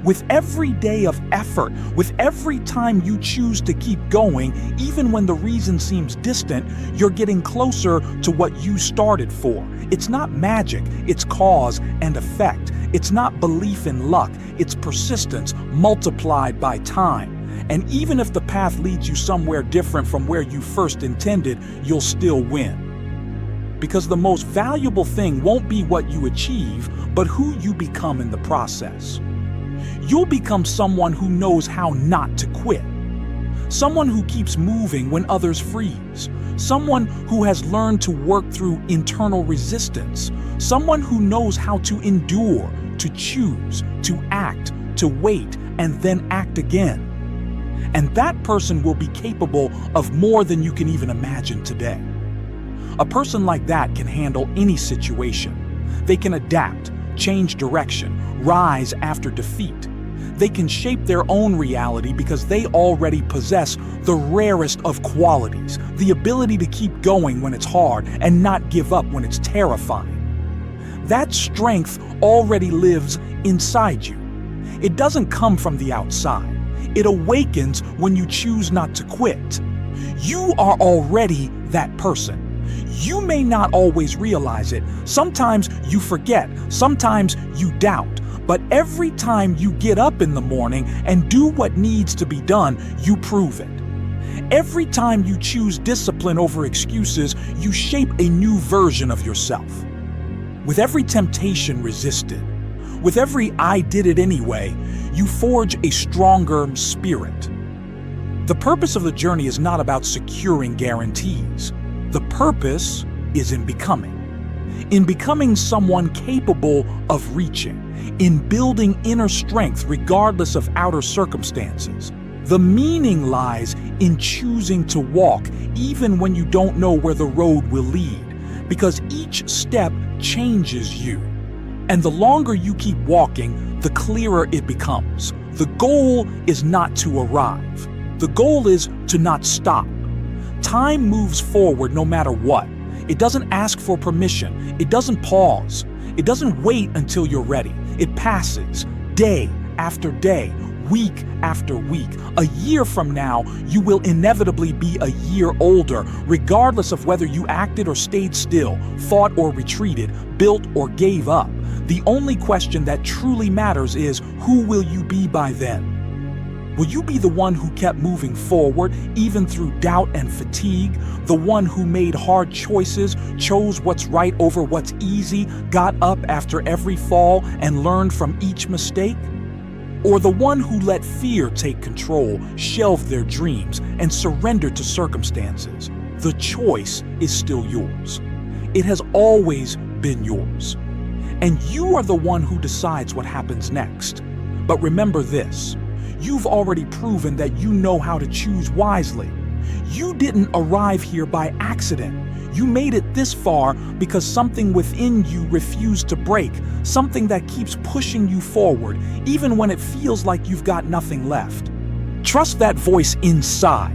With every day of effort, with every time you choose to keep going, even when the reason seems distant, you're getting closer to what you started for. It's not magic, it's cause and effect. It's not belief in luck, it's persistence multiplied by time. And even if the path leads you somewhere different from where you first intended, you'll still win. Because the most valuable thing won't be what you achieve, but who you become in the process. You'll become someone who knows how not to quit. Someone who keeps moving when others freeze. Someone who has learned to work through internal resistance. Someone who knows how to endure, to choose, to act, to wait, and then act again. And that person will be capable of more than you can even imagine today. A person like that can handle any situation. They can adapt, change direction, rise after defeat. They can shape their own reality because they already possess the rarest of qualities, the ability to keep going when it's hard and not give up when it's terrifying. That strength already lives inside you. It doesn't come from the outside. It awakens when you choose not to quit. You are already that person. You may not always realize it. Sometimes you forget. Sometimes you doubt. But every time you get up in the morning and do what needs to be done, you prove it. Every time you choose discipline over excuses, you shape a new version of yourself. With every temptation resisted, with every I did it anyway, you forge a stronger spirit. The purpose of the journey is not about securing guarantees. The purpose is in becoming. In becoming someone capable of reaching, in building inner strength regardless of outer circumstances. The meaning lies in choosing to walk even when you don't know where the road will lead, because each step changes you. And the longer you keep walking, the clearer it becomes. The goal is not to arrive. The goal is to not stop. Time moves forward no matter what. It doesn't ask for permission. It doesn't pause. It doesn't wait until you're ready. It passes, day after day, week after week. A year from now, you will inevitably be a year older, regardless of whether you acted or stayed still, fought or retreated, built or gave up. The only question that truly matters is, who will you be by then? Will you be the one who kept moving forward, even through doubt and fatigue? The one who made hard choices, chose what's right over what's easy, got up after every fall and learned from each mistake? Or the one who let fear take control, shelved their dreams, and surrendered to circumstances? The choice is still yours. It has always been yours. And you are the one who decides what happens next. But remember this, you've already proven that you know how to choose wisely. You didn't arrive here by accident. You made it this far because something within you refused to break, something that keeps pushing you forward, even when it feels like you've got nothing left. Trust that voice inside.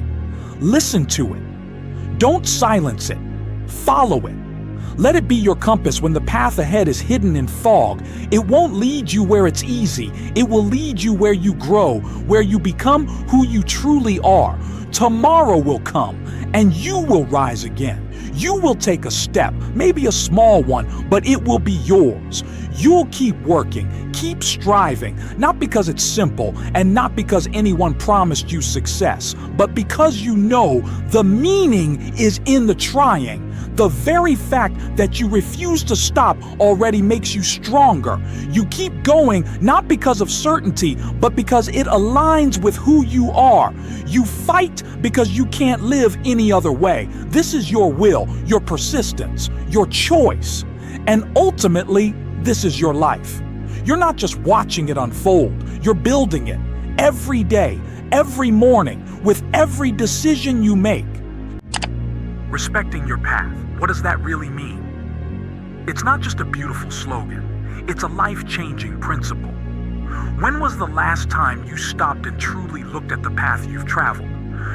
Listen to it. Don't silence it. Follow it. Let it be your compass when the path ahead is hidden in fog. It won't lead you where it's easy. It will lead you where you grow, where you become who you truly are. Tomorrow will come, and you will rise again. You will take a step, maybe a small one, but it will be yours. You'll keep working, keep striving, not because it's simple and not because anyone promised you success, but because you know the meaning is in the trying. The very fact that you refuse to stop already makes you stronger. You keep going not because of certainty, but because it aligns with who you are. You fight because you can't live any other way. This is your will, your persistence, your choice. And ultimately, this is your life. You're not just watching it unfold, you're building it every day, every morning, with every decision you make. Respecting your path, what does that really mean? It's not just a beautiful slogan, it's a life-changing principle. When was the last time you stopped and truly looked at the path you've traveled?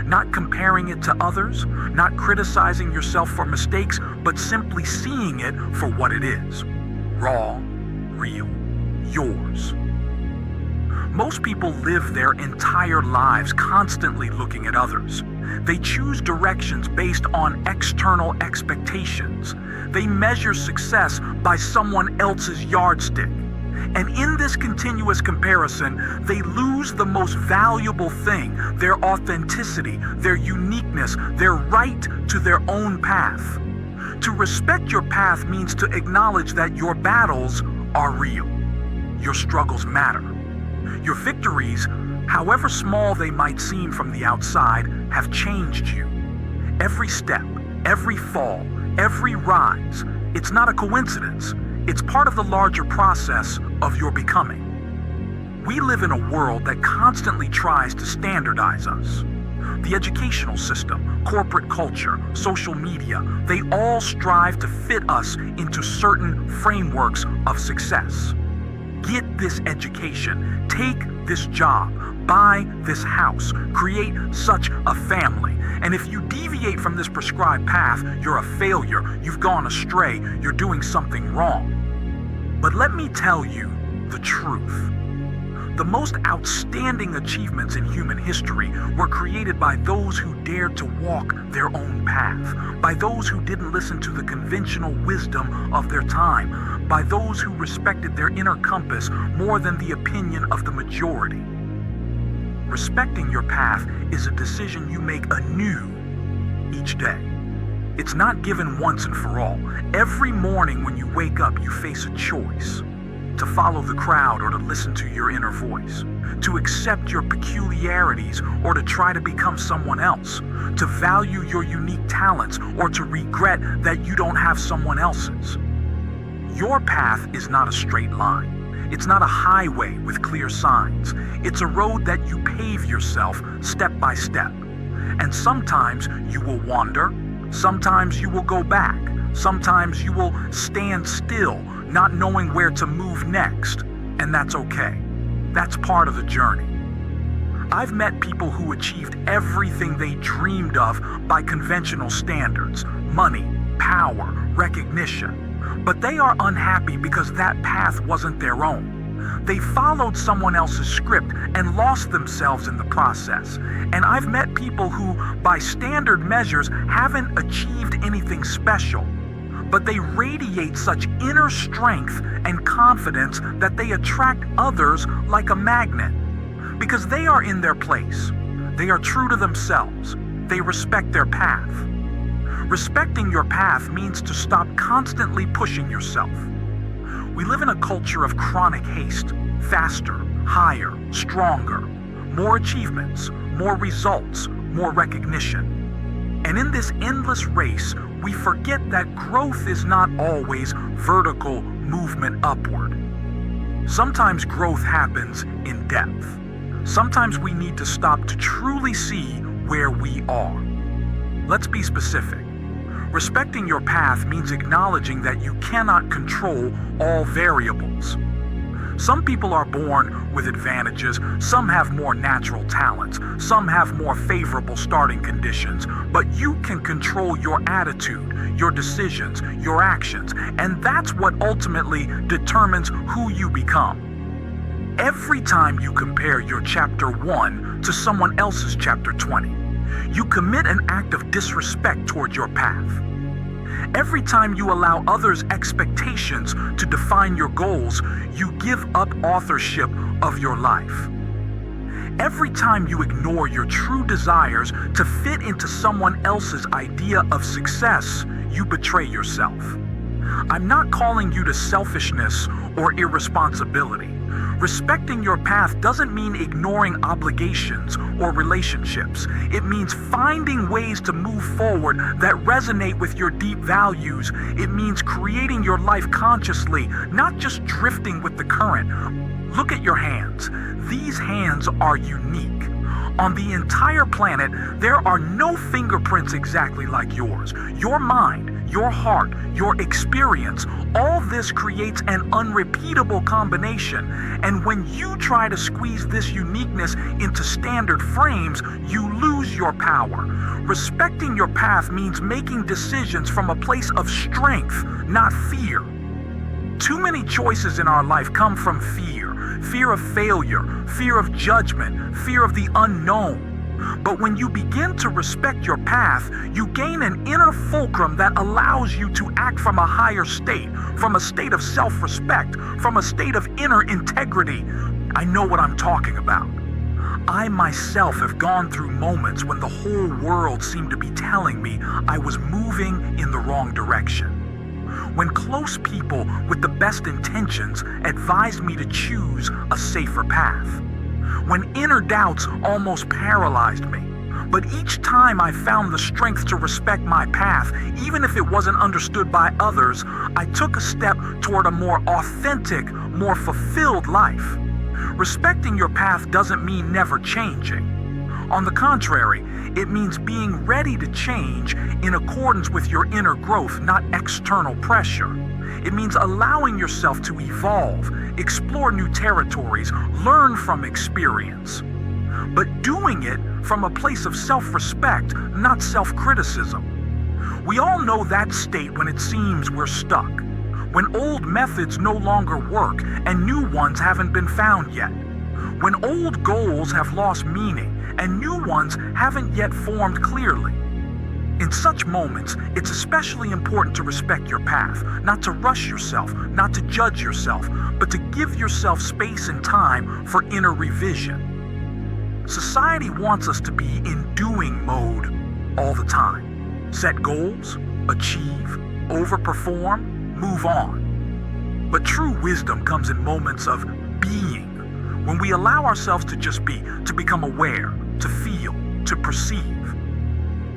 Not comparing it to others, not criticizing yourself for mistakes, but simply seeing it for what it is. Raw, real, yours. Most people live their entire lives constantly looking at others. They choose directions based on external expectations. They measure success by someone else's yardstick. And in this continuous comparison, they lose the most valuable thing, their authenticity, their uniqueness, their right to their own path. To respect your path means to acknowledge that your battles are real. Your struggles matter. Your victories, however small they might seem from the outside, have changed you. Every step, every fall, every rise, it's not a coincidence. It's part of the larger process of your becoming. We live in a world that constantly tries to standardize us. The educational system, corporate culture, social media, they all strive to fit us into certain frameworks of success. Get this education, take this job, buy this house, create such a family. And if you deviate from this prescribed path, you're a failure, you've gone astray, you're doing something wrong. But let me tell you the truth. The most outstanding achievements in human history were created by those who dared to walk their own path, by those who didn't listen to the conventional wisdom of their time, by those who respected their inner compass more than the opinion of the majority. Respecting your path is a decision you make anew each day. It's not given once and for all. Every morning when you wake up, you face a choice. To follow the crowd or to listen to your inner voice. To accept your peculiarities or to try to become someone else. To value your unique talents or to regret that you don't have someone else's. Your path is not a straight line. It's not a highway with clear signs. It's a road that you pave yourself step by step. And sometimes you will wander. Sometimes you will go back. Sometimes you will stand still, not knowing where to move next, and that's okay. That's part of the journey. I've met people who achieved everything they dreamed of by conventional standards: money, power, recognition. But they are unhappy because that path wasn't their own. They followed someone else's script and lost themselves in the process. And I've met people who, by standard measures, haven't achieved anything special, but they radiate such inner strength and confidence that they attract others like a magnet. Because they are in their place. They are true to themselves. They respect their path. Respecting your path means to stop constantly pushing yourself. We live in a culture of chronic haste: faster, higher, stronger, more achievements, more results, more recognition. And in this endless race, we forget that growth is not always vertical movement upward. Sometimes growth happens in depth. Sometimes we need to stop to truly see where we are. Let's be specific. Respecting your path means acknowledging that you cannot control all variables. Some people are born with advantages, some have more natural talents, some have more favorable starting conditions, but you can control your attitude, your decisions, your actions, and that's what ultimately determines who you become. Every time you compare your chapter 1 to someone else's chapter 20, you commit an act of disrespect toward your path. Every time you allow others' expectations to define your goals, you give up authorship of your life. Every time you ignore your true desires to fit into someone else's idea of success, you betray yourself. I'm not calling you to selfishness or irresponsibility. Respecting your path doesn't mean ignoring obligations or relationships. It means finding ways to move forward that resonate with your deep values. It means creating your life consciously, not just drifting with the current. Look at your hands. These hands are unique. On the entire planet, there are no fingerprints exactly like yours. Your mind, your heart, your experience, all this creates an unrepeatable combination. And when you try to squeeze this uniqueness into standard frames, you lose your power. Respecting your path means making decisions from a place of strength, not fear. Too many choices in our life come from fear. Fear of failure, fear of judgment, fear of the unknown. But when you begin to respect your path, you gain an inner fulcrum that allows you to act from a higher state, from a state of self-respect, from a state of inner integrity. I know what I'm talking about. I myself have gone through moments when the whole world seemed to be telling me I was moving in the wrong direction. When close people with the best intentions advised me to choose a safer path. When inner doubts almost paralyzed me. But each time I found the strength to respect my path, even if it wasn't understood by others, I took a step toward a more authentic, more fulfilled life. Respecting your path doesn't mean never changing. On the contrary, it means being ready to change in accordance with your inner growth, not external pressure. It means allowing yourself to evolve, explore new territories, learn from experience. But doing it from a place of self-respect, not self-criticism. We all know that state when it seems we're stuck, when old methods no longer work and new ones haven't been found yet, when old goals have lost meaning and new ones haven't yet formed clearly. In such moments, it's especially important to respect your path, not to rush yourself, not to judge yourself, but to give yourself space and time for inner revision. Society wants us to be in doing mode all the time. Set goals, achieve, overperform, move on. But true wisdom comes in moments of being, when we allow ourselves to just be, to become aware, to feel, to perceive.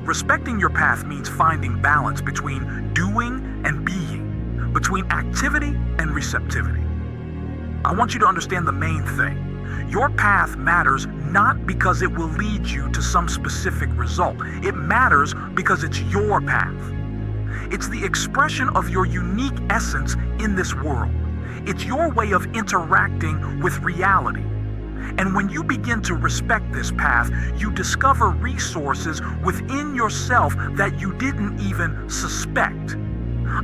Respecting your path means finding balance between doing and being, between activity and receptivity. I want you to understand the main thing. Your path matters not because it will lead you to some specific result. It matters because it's your path. It's the expression of your unique essence in this world. It's your way of interacting with reality. And when you begin to respect this path, you discover resources within yourself that you didn't even suspect.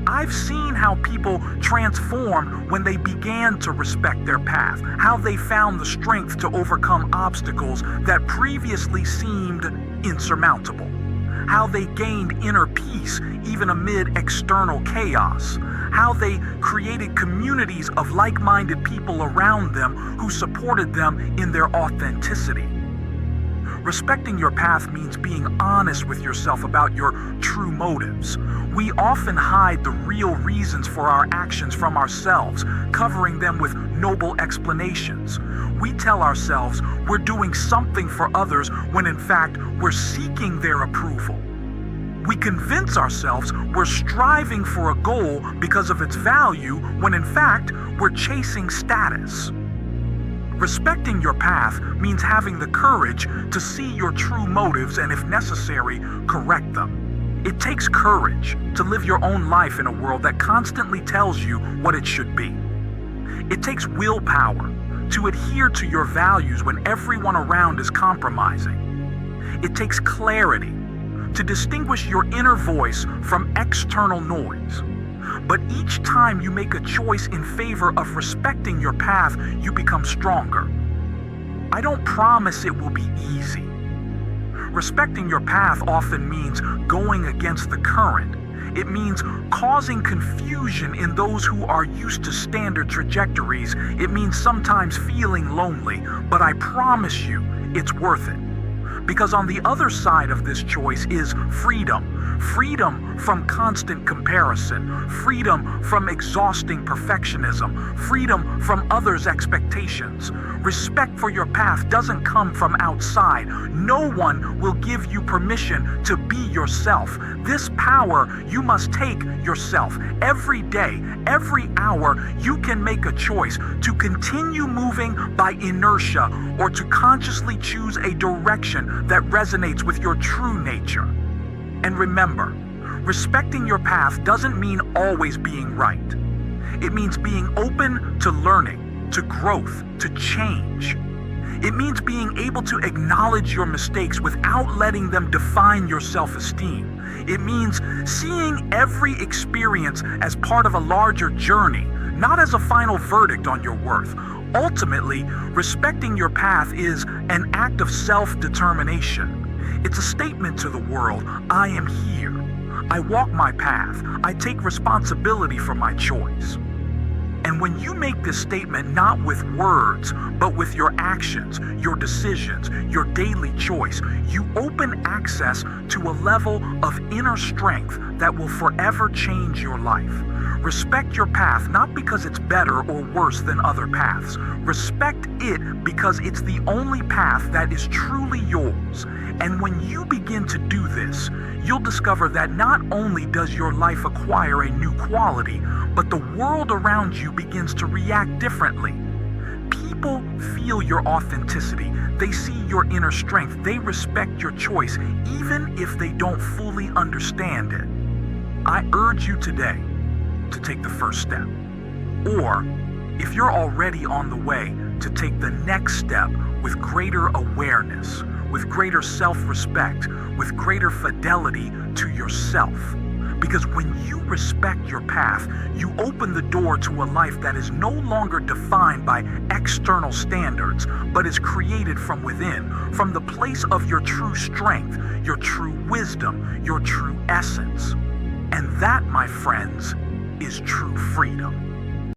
I've seen how people transformed when they began to respect their path, how they found the strength to overcome obstacles that previously seemed insurmountable, how they gained inner peace even amid external chaos, how they created communities of like-minded people around them who supported them in their authenticity. Respecting your path means being honest with yourself about your true motives. We often hide the real reasons for our actions from ourselves, covering them with noble explanations. We tell ourselves we're doing something for others when in fact we're seeking their approval. We convince ourselves we're striving for a goal because of its value when in fact we're chasing status. Respecting your path means having the courage to see your true motives and, if necessary, correct them. It takes courage to live your own life in a world that constantly tells you what it should be. It takes willpower to adhere to your values when everyone around is compromising. It takes clarity to distinguish your inner voice from external noise. But each time you make a choice in favor of respecting your path, you become stronger. I don't promise it will be easy. Respecting your path often means going against the current. It means causing confusion in those who are used to standard trajectories. It means sometimes feeling lonely, but I promise you, it's worth it. Because on the other side of this choice is freedom. Freedom from constant comparison. Freedom from exhausting perfectionism. Freedom from others' expectations. Respect for your path doesn't come from outside. No one will give you permission to be yourself. This power you must take yourself. Every day, every hour, you can make a choice to continue moving by inertia or to consciously choose a direction that resonates with your true nature. And remember, respecting your path doesn't mean always being right. It means being open to learning, to growth, to change. It means being able to acknowledge your mistakes without letting them define your self-esteem. It means seeing every experience as part of a larger journey, not as a final verdict on your worth. Ultimately, respecting your path is an act of self-determination. It's a statement to the world, I am here. I walk my path. I take responsibility for my choice. And when you make this statement not with words, but with your actions, your decisions, your daily choice, you open access to a level of inner strength that will forever change your life. Respect your path not because it's better or worse than other paths. Respect it because it's the only path that is truly yours. And when you begin to do this, you'll discover that not only does your life acquire a new quality, but the world around you begins to react differently. People feel your authenticity. They see your inner strength. They respect your choice, even if they don't fully understand it. I urge you today to take the first step. Or, if you're already on the way, to take the next step with greater awareness, with greater self-respect, with greater fidelity to yourself. Because when you respect your path, you open the door to a life that is no longer defined by external standards, but is created from within, from the place of your true strength, your true wisdom, your true essence. And that, my friends, is true freedom.